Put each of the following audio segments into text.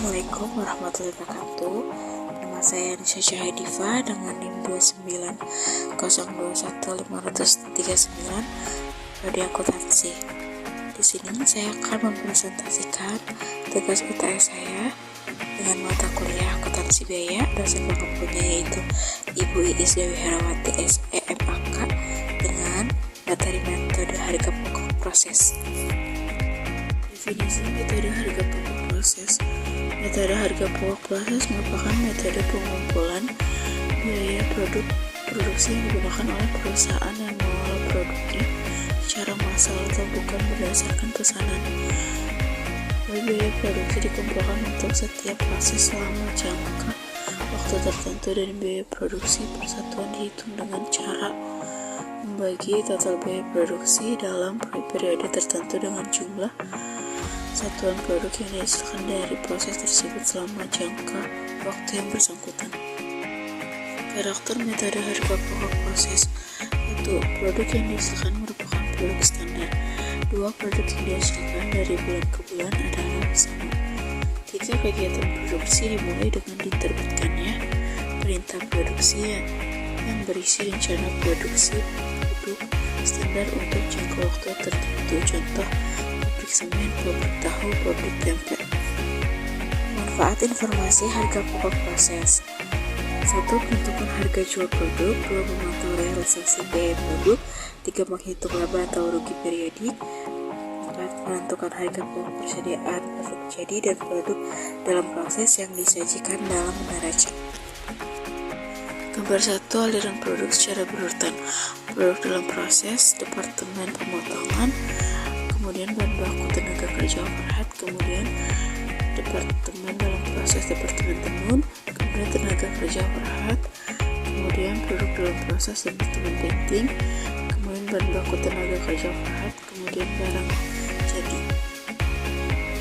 Assalamualaikum warahmatullahi wabarakatuh. Nama saya Nisha Syahadifa dengan NIM 290215939 prodi akuntansi. Di sini saya akan mempresentasikan tugas UTS saya dengan mata kuliah akuntansi biaya. Dosen pengampunya yaitu Ibu Iis Dewi Herawati SEMAK dengan materi metode harga pokok proses. Definisi metode harga pokok proses. Metode harga pokok proses merupakan metode pengumpulan biaya produksi yang digunakan oleh perusahaan yang mengolah produknya secara massal atau bukan berdasarkan pesanan. Biaya produksi dikumpulkan untuk setiap proses selama jangka waktu tertentu dan biaya produksi persatuan dihitung dengan cara membagi total biaya produksi dalam periode tertentu dengan jumlah satuan produk yang dihasilkan dari proses tersebut selama jangka waktu yang bersangkutan. Karakter metode harga pokok proses. 1. Produk yang dihasilkan merupakan produk standar. 2. Produk yang dihasilkan dari bulan ke bulan adalah sama. 3. Kegiatan produksi dimulai dengan diterbitkannya perintah produksi yang berisi rencana produksi produk standar untuk jangka waktu tertentu. Contoh, pabrik semen, pabrik tahu, pabrik tempe. Manfaat informasi harga pokok proses. 1. Menentukan harga jual produk. 2. Memantau realisasi biaya produk. 3. Menghitung laba atau rugi periodik. 4. Menentukan harga pokok persediaan produk jadi dan produk dalam proses yang disajikan dalam neraca. Gambar 1. Aliran produk secara berurutan. Produk dalam proses, departemen pemotongan, kemudian bahan baku tenaga kerja overhead, kemudian departemen dalam proses, departemen tenun, kemudian tenaga kerja overhead, kemudian produk dalam proses, departemen painting, kemudian bahan baku tenaga kerja overhead, kemudian barang jadi.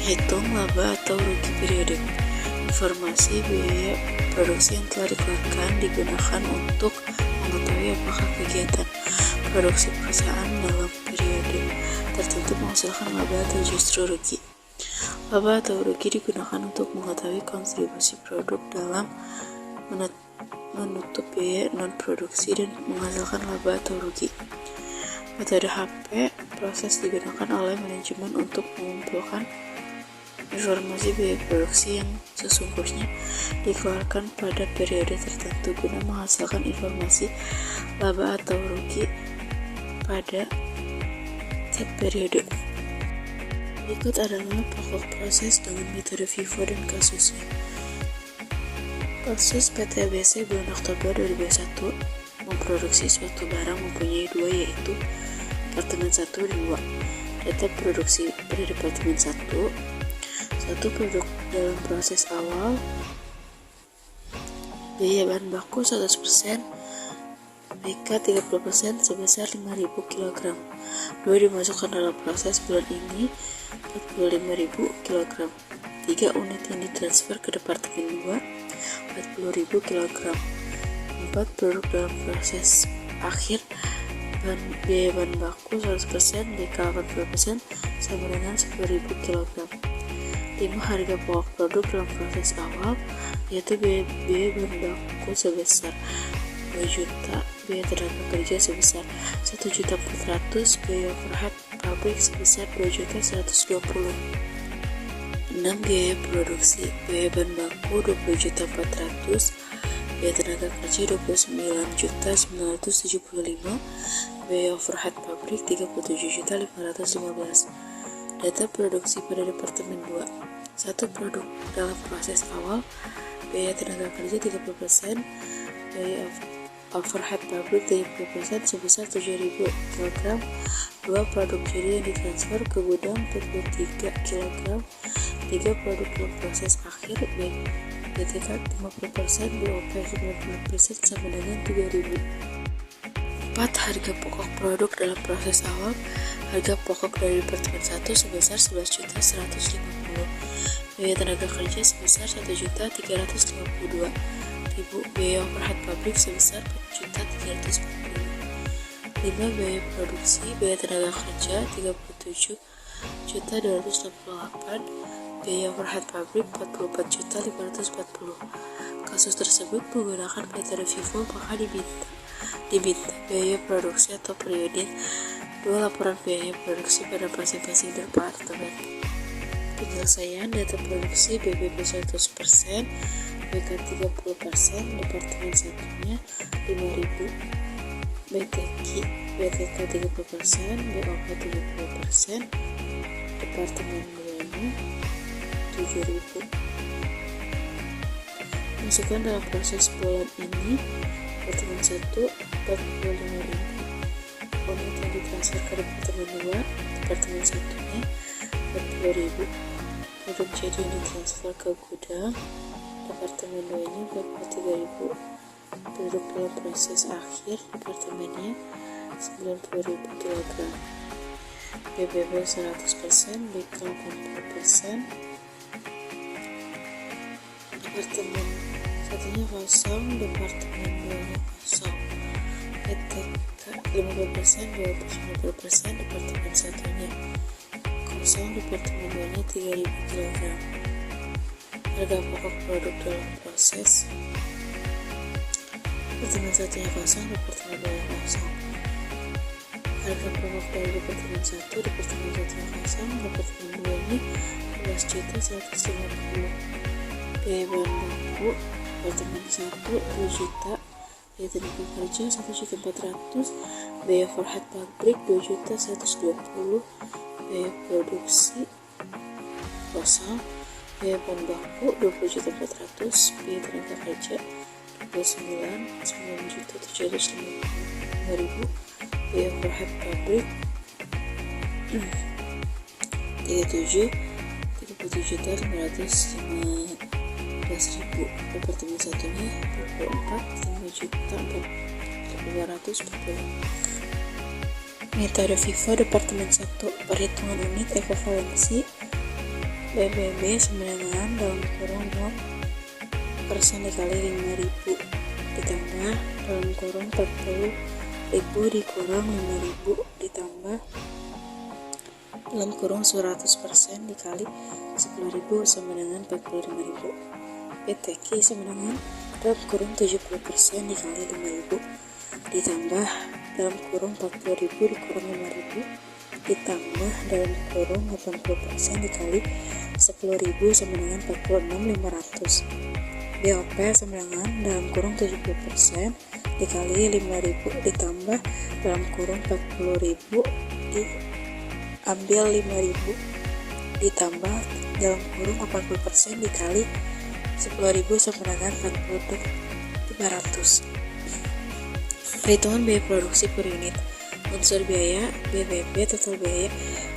Hitung laba atau rugi periodik. Informasi biaya produksi yang telah dikeluarkan digunakan untuk mengetahui apakah kegiatan produksi perusahaan dalam periode tertentu menghasilkan laba atau justru rugi. Laba atau rugi digunakan untuk mengetahui kontribusi produk dalam menutup biaya non-produksi dan menghasilkan laba atau rugi. Metode HP proses digunakan oleh manajemen untuk mengumpulkan informasi biaya produksi yang sesungguhnya dikeluarkan pada periode tertentu guna menghasilkan informasi laba atau rugi pada setiap periode. Berikut adalah pokok proses dengan metode FIFO dan kasusnya. Kasus PT ABC bulan Oktober 2021 memproduksi suatu barang mempunyai dua, yaitu departemen 1 dan 2. Data produksi pada departemen 1. Satu produk dalam proses awal, biaya bahan baku 100%, BK 30% sebesar 5.000 kg. 2 dimasukkan dalam proses bulan ini 45.000 kg. 3 unit yang ditransfer ke departemen 2 40.000 kg. 4 produk dalam proses akhir, biaya bahan baku 100%, BK 80% sama dengan 10.000 kg. 5. Harga pokok produk dalam proses awal, yaitu biaya bahan baku sebesar 2 juta, biaya tenaga kerja sebesar 1.400.000, biaya overhead pabrik sebesar 2.120.000. 6. Biaya produksi, biaya bahan baku 20.400.000, biaya tenaga kerja 29.975.000, biaya overhead pabrik 37.515.000. Data produksi pada departemen 2. 1. Produk dalam proses awal, biaya tenaga kerja 30%, biaya overhead pabrik 30% sebesar 7.000 kg. 2. Produk jadi yang ditransfer ke gudang 43 kg. 3. Produk dalam proses akhir, BTK 50%, BOP 90% sama dengan 3.000. 4. Harga pokok produk dalam proses awal, harga pokok dari departemen 1 sebesar 11.150.000, biaya tenaga kerja sebesar 1.352.000, biaya overhead pabrik sebesar 4.340.000. 5. Biaya produksi, biaya tenaga kerja 37.288.000, Biaya overhead pabrik 44.540. Kasus tersebut menggunakan metode FIFO, maka diminta biaya produksi atau per unit 2 laporan biaya produksi pada masing-masing departemen. Penyelesaian data produksi BBB 100%, BK 30%, departemen satunya 5.000, BTK 30%, BOK 70%, departemen 2-nya 7.000. Masukkan dalam proses bulan ini departemen 1 45.000, unit yang ditransfer ke departemen 2, departemen satunya 40.000, produk jadi yang ditransfer ke gudang departemen 2 nya 43.000, produk dalam proses akhir departemennya 90.000 kg, BBB 100%, BK 80%, departemen satunya kosong, departemen 2 nya kosong, PTK 50%, 20% departemen satunya kosong, departemen 2 nya 3.000 kg. Harga pokok produk dalam proses departemen satunya kosong, departemen 2 nya kosong. Harga pokok dari departemen 1, departemen satunya kosong, departemen 2 nya 12.150. Biaya bahan baku departemen 1 2 juta, biaya tenaga kerja 1.400.000, biaya overhead pabrik 2.120.000, biaya produksi kosong, biaya bahan baku 20.400.000, biaya tenaga kerja 9.750.000, biaya overhead pabrik 37.515.000, departemen satunya 24.540.240. Metode FIFO departemen 1, perhitungan unit ekuivalensi BBB sembilan dalam kurung 0% dikali 5.000 ditambah dalam kurung 40.000 dikurang 5.000 ditambah dalam kurung 100% dikali 10.000 sama dengan 45.000. PTQ sama dengan dalam kurung 70% dikali 5.000 ditambah dalam kurung 40.000 dikurang 5.000 ditambah dalam kurung 80% dikali 10.000 sama dengan 46.500. BOP sama dengan dalam kurung 70% dikali 5.000 ditambah dalam kurung 40.000 diambil 5.000 ditambah dalam kurung 80% dikali 10.000 sama dengan 40.500. Perhitungan biaya produksi per unit. Unsur biaya BBB total biaya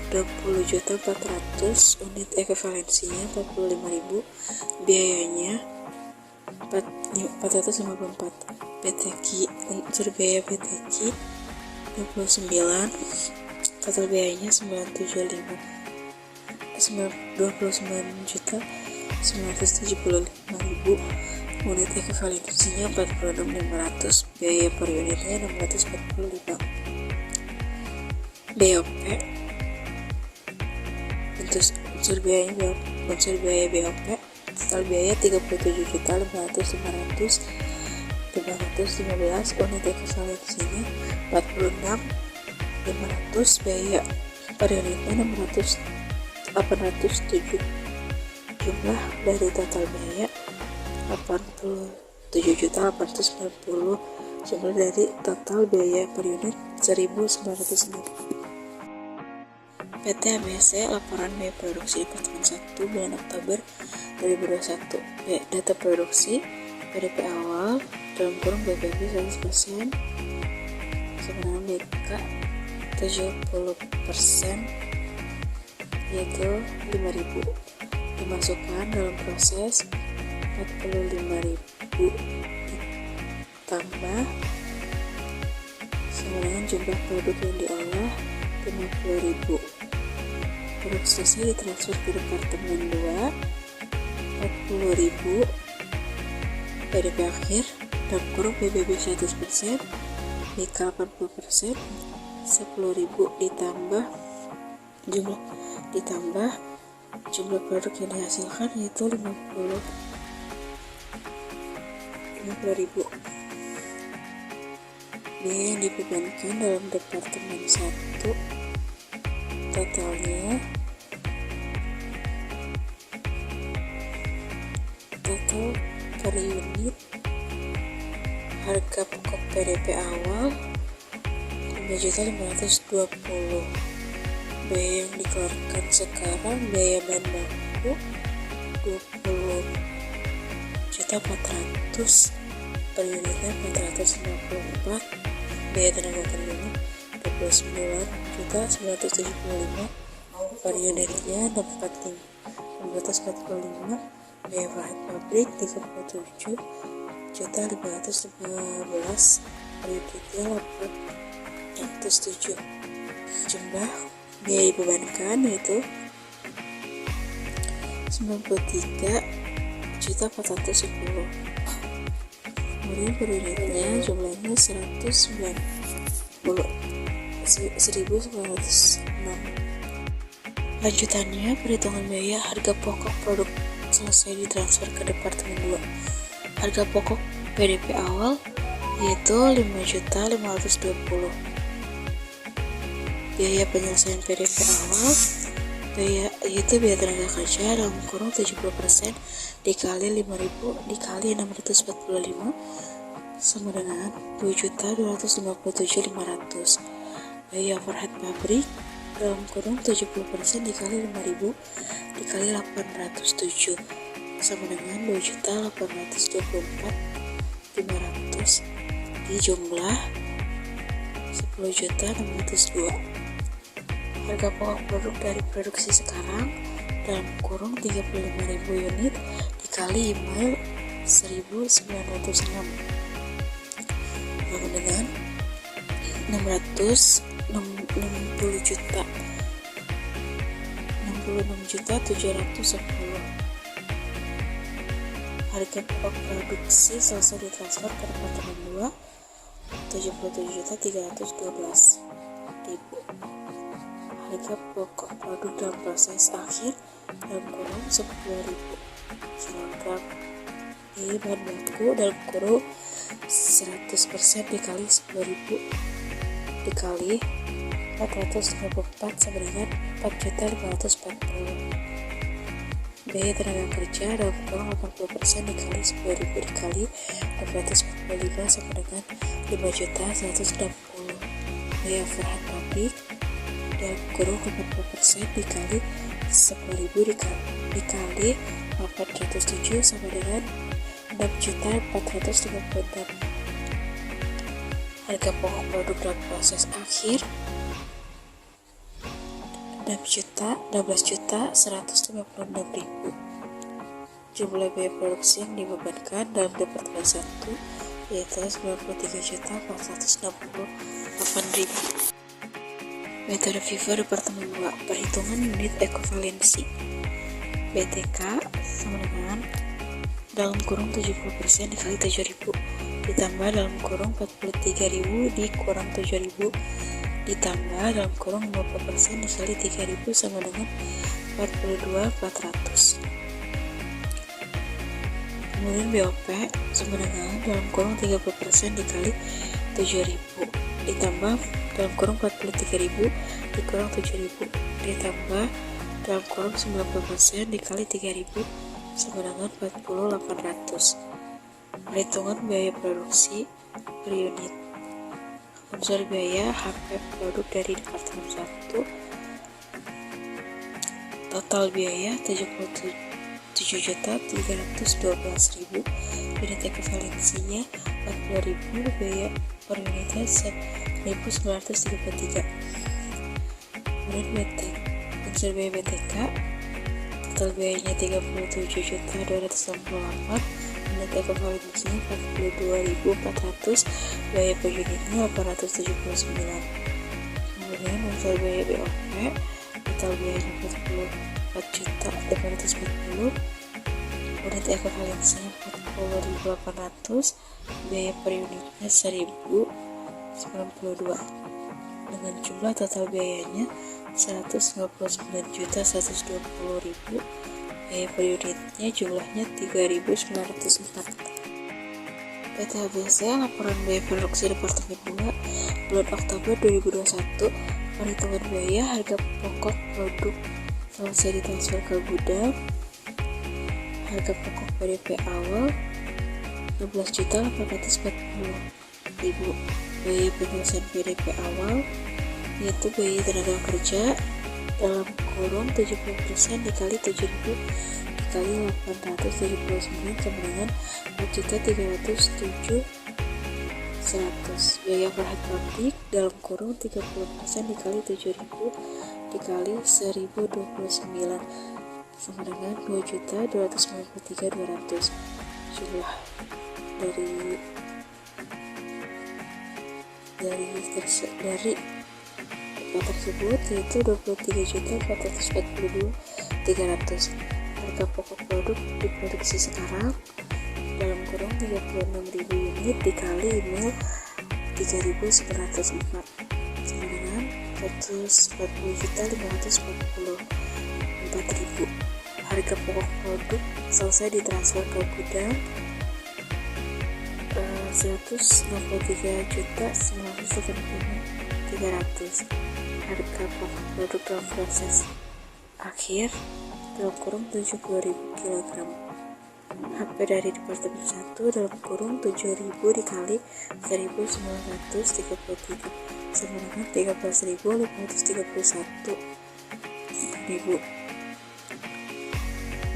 20.400.000, unit ekuivalensinya 45.000, biayanya 454. PTQ unsur biaya PTQ 29, total biayanya 29.975.000, unit ekuivalensinya 46.500, biaya per unitnya 645. BOP unsur biaya BOP total biaya 37.500.515, unit ekuivalensinya 46.500, biaya per unitnya 807. Jumlah dari total biaya 87.890, jumlah dari total biaya per unit 1.960. PT ABC laporan biaya produksi departemen 1 bulan Oktober 2021. Data produksi PDP awal dalam kurung BBB 100% sebenarnya BK 70% yaitu 5.000, dimasukkan dalam proses 45.000 ditambah sama dengan jumlah produk yang diolah 50.000. Produk selesai ditransfer ke departemen 2 40.000, PDP akhir dalam kurung BBB 100%, BK 80%, 10.000 ditambah jumlah Jumlah produk yang dihasilkan yaitu 50.000. Biaya yang dibebankan dalam departemen 1 totalnya total per unit harga pokok PDP awal 5.520.000. Biaya yang dikeluarkan sekarang biaya bahan baku 20.400.000 per unitnya 454. Biaya tenaga kerjanya 29.975 per unitnya 445. Biaya bahan pabrik 37.515 per unitnya 807. Jumlah biaya dibebankan yaitu 93.410. Kemudian per unitnya jumlahnya 1.906. Lanjutannya, perhitungan biaya harga pokok produk selesai ditransfer ke departemen 2. Harga pokok PDP awal yaitu 5.520.000. Biaya penyelesaian PDP awal yaitu biaya tenaga kerja dalam kurung 70% dikali 5.000 dikali 645 sama dengan 2.257.500. Biaya overhead pabrik dalam kurung 70% dikali 5.000 dikali 807 sama dengan 2.824.500 di jumlah 10.602. Harga pokok produk dari produksi sekarang dalam kurung 35.000 unit dikali email 1.906 sama dengan 66.710. Harga pokok produksi selesai ditransfer ke departemen 2 77.312.000. Harga pokok produk dalam proses akhir dalam kurung 10.000 kg. Biaya bahan baku dalam kurung 100% dikali 10.000 dikali 454 sama dengan 4.540. Biaya tenaga kerja dalam kurung 80% dikali 10.000 dikali 445 sama dengan 5.160. Biaya overhead pabrik dalam kurung 80% dikali 10.000 dikali 407 sama dengan 6.456. Harga pokok produk dalam proses akhir 16.156.000. Jumlah biaya produksi yang dibebankan dalam departemen 1 yaitu 93.468.000. Metode FIFO departemen 2, perhitungan unit ekuivalensi. BTK sama dengan dalam kurung 70% dikali 7.000 ditambah dalam kurung 43.000 dikurang 7.000 ditambah dalam kurung 50% dikali 3.000 sama dengan 42.400. Kemudian BOP sama dengan dalam kurung 30% dikali 7.000 ditambah dalam kurung 43.000 dikurang 7.000 ditambah dalam kurung 90% dikali 3.000 sama dengan 40.800. Perhitungan biaya produksi per unit. Unsur biaya HP produk dari departemen 1 total biaya 77.312.000. Unit ekuivalensinya 40.000. Biaya per unitnya 1.933. Kemudian unsur biaya BTK total biayanya 37.268. Unit ekuivalensinya 42.400. Biaya per unitnya 879. Kemudian unsur biaya BOP total biayanya 44.840. Unit ekuivalensinya 40.800. Biaya per unitnya 1.092 dengan jumlah total biayanya 159.120.000. Biaya per unitnya jumlahnya 3.904. PT HBC laporan biaya produksi Departemen 2 bulan Oktober 2021. Perhitungan biaya harga pokok produk selesai ditransfer ke gudang. Harga pokok PDP awal 16.840.000. Biaya penyelesaian PDP awal yaitu biaya tenaga kerja dalam kurung 70% dikali 7.000 dikali 879 sama dengan 4.307.100. Biaya per pabrik dalam kurung 30% dikali 7.000 dikali 1029 sama dengan 2.293.200. Jumlah dari tersebut yaitu 23.442.300. Harga pokok produk diproduksi sekarang dalam kurung 36.000 unit dikali mil 3.904 sama dengan 140.544.000. Harga pokok produk selesai ditransfer ke gudang 163.980.300. Harga pokok produk dalam proses akhir dalam kurung 72.000 kg. HP dari Departemen 1 dalam kurung 7.000 dikali 1.933 sama dengan 13.531.000.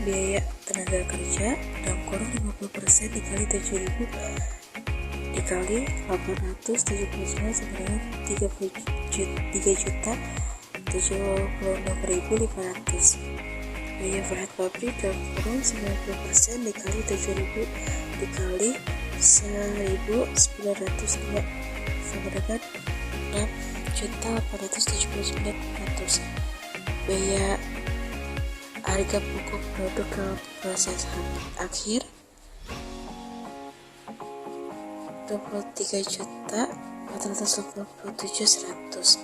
Biaya tenaga kerja dalam kurung 50% dikali 7.000 dikali 879 sama dengan 3.076.500. Biaya overhead pabrik dalam kurung 90% dikali 7.000 dikali 1.902 sama dengan 6.879.400. Biaya harga pokok produk dalam proses akhir 23.487.100.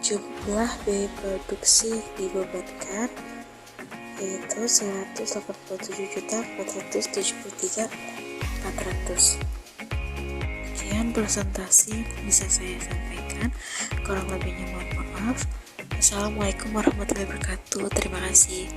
Jumlah biaya produksi yang dibebankan yaitu 187.473.400. Sekian presentasi yang bisa saya sampaikan, kurang lebihnya mohon maaf. Assalamualaikum warahmatullahi wabarakatuh. Terima kasih.